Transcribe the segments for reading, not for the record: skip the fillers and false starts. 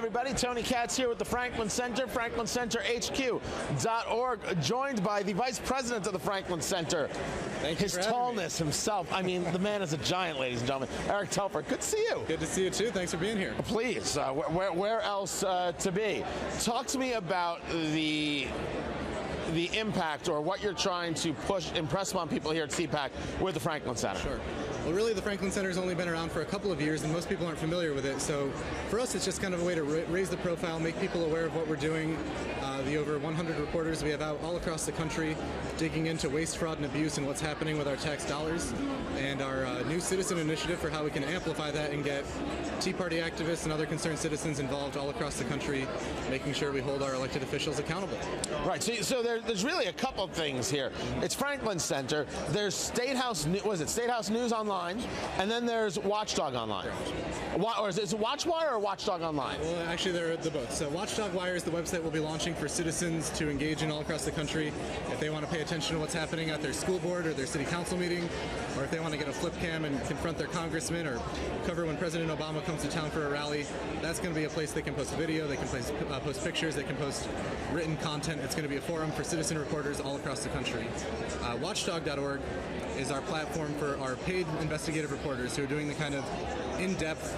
everybody, Tony Katz here with the Franklin Center, franklincenterhq.org, joined by the Vice President of the Franklin Center. His tallness himself. I mean, the man is a giant, ladies and gentlemen. Erik Telford, good to see you. Good to see you too. Thanks for being here. Please, where else to be? Talk to me about the impact or what you're trying to impress upon people here at CPAC with the Franklin Center. Sure. Well, really, the Franklin Center's only been around for a couple of years, and most people aren't familiar with it. So for us, it's just kind of a way to raise the profile, make people aware of what we're doing. The over 100 reporters we have out all across the country digging into waste, fraud, and abuse and what's happening with our tax dollars, and our new citizen initiative for how we can amplify that and get Tea Party activists and other concerned citizens involved all across the country, making sure we hold our elected officials accountable. Right. So there's really a couple of things here. It's Franklin Center. There's State House News Online, and then there's Watchdog Online. Or is it Watchwire or Watchdog Online? Well, actually, they're both. So Watchdog Wire is the website we'll be launching for citizens to engage in all across the country. If they want to pay attention to what's happening at their school board or their city council meeting, or if they want to get a flip cam and confront their congressman or cover when President Obama comes to town for a rally, that's going to be a place they can post video, they can post pictures, they can post written content. It's going to be a forum for citizen reporters all across the country. Watchdog.org is our platform for our paid investigative reporters who are doing the kind of in-depth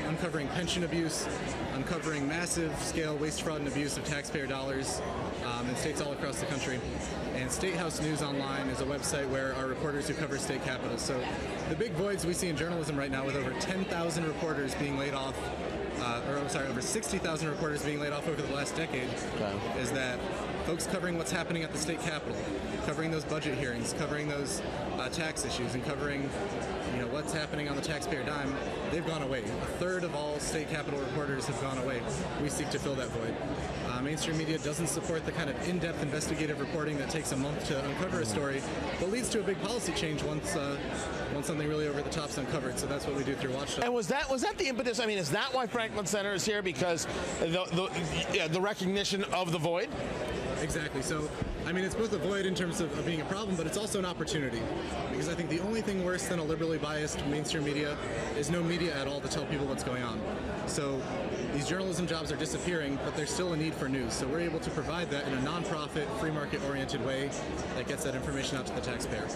uncovering pension abuse, uncovering massive scale waste, fraud, and abuse of taxpayer dollars in states all across the country. And State House News Online is a website where our reporters who cover state capitals. So the big voids we see in journalism right now, with over 10,000 reporters being laid off, over 60,000 reporters being laid off over the last decade, is that folks covering what's happening at the state capitol, covering those budget hearings, covering those tax issues, and covering what's happening on the taxpayer dime, they've gone away. A third of all state capitol reporters have gone away. We seek to fill that void. Mainstream media doesn't support the kind of in-depth investigative reporting that takes a month to uncover a story, but leads to a big policy change once something really over the top's uncovered. So that's what we do through Watchdog. And was that the impetus? I mean, is that why Franklin Center is here? Because the recognition of the void? Exactly. So, I mean, it's both a void in terms of being a problem, but it's also an opportunity. Because I think the only thing worse than a liberally biased mainstream media is no media at all to tell people what's going on. So these journalism jobs are disappearing, but there's still a need for news. So we're able to provide that in a nonprofit, free market-oriented way that gets that information out to the taxpayer.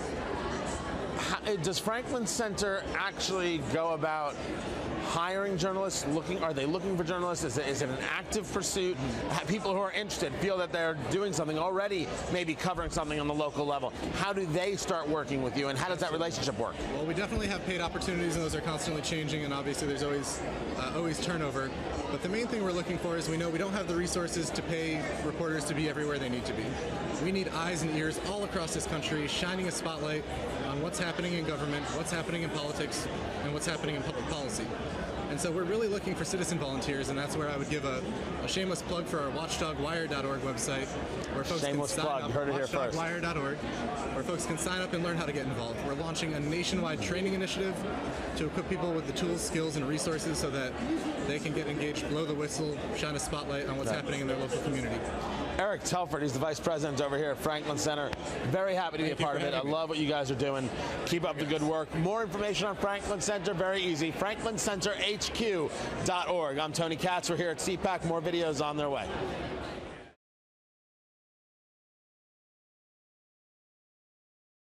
Does Franklin Center actually go about hiring journalists? Are they looking for journalists? Is it an active pursuit? People who are interested feel that they're doing something already, maybe covering something on the local level. How do they start working with you, and how does that relationship work? Well, we definitely have paid opportunities, and those are constantly changing, and obviously there's always turnover. But the main thing we're looking for is we know we don't have the resources to pay reporters to be everywhere they need to be. We need eyes and ears all across this country, shining a spotlight on what's happening in government, what's happening in politics, and what's happening in public policy. And so we're really looking for citizen volunteers, and that's where I would give a shameless plug for our watchdogwire.org website, where folks can sign up. Watchdogwire.org, where folks can sign up and learn how to get involved. We're launching a nationwide training initiative to equip people with the tools, skills, and resources so that they can get engaged, blow the whistle, shine a spotlight on what's happening in their local community. Erik Telford, he's the Vice President over here at Franklin Center. Very happy to be a part of it. I love what you guys are doing. Keep up the good work. More information on Franklin Center, very easy. franklincenterhq.org. I'm Tony Katz. We're here at CPAC. More videos on their way.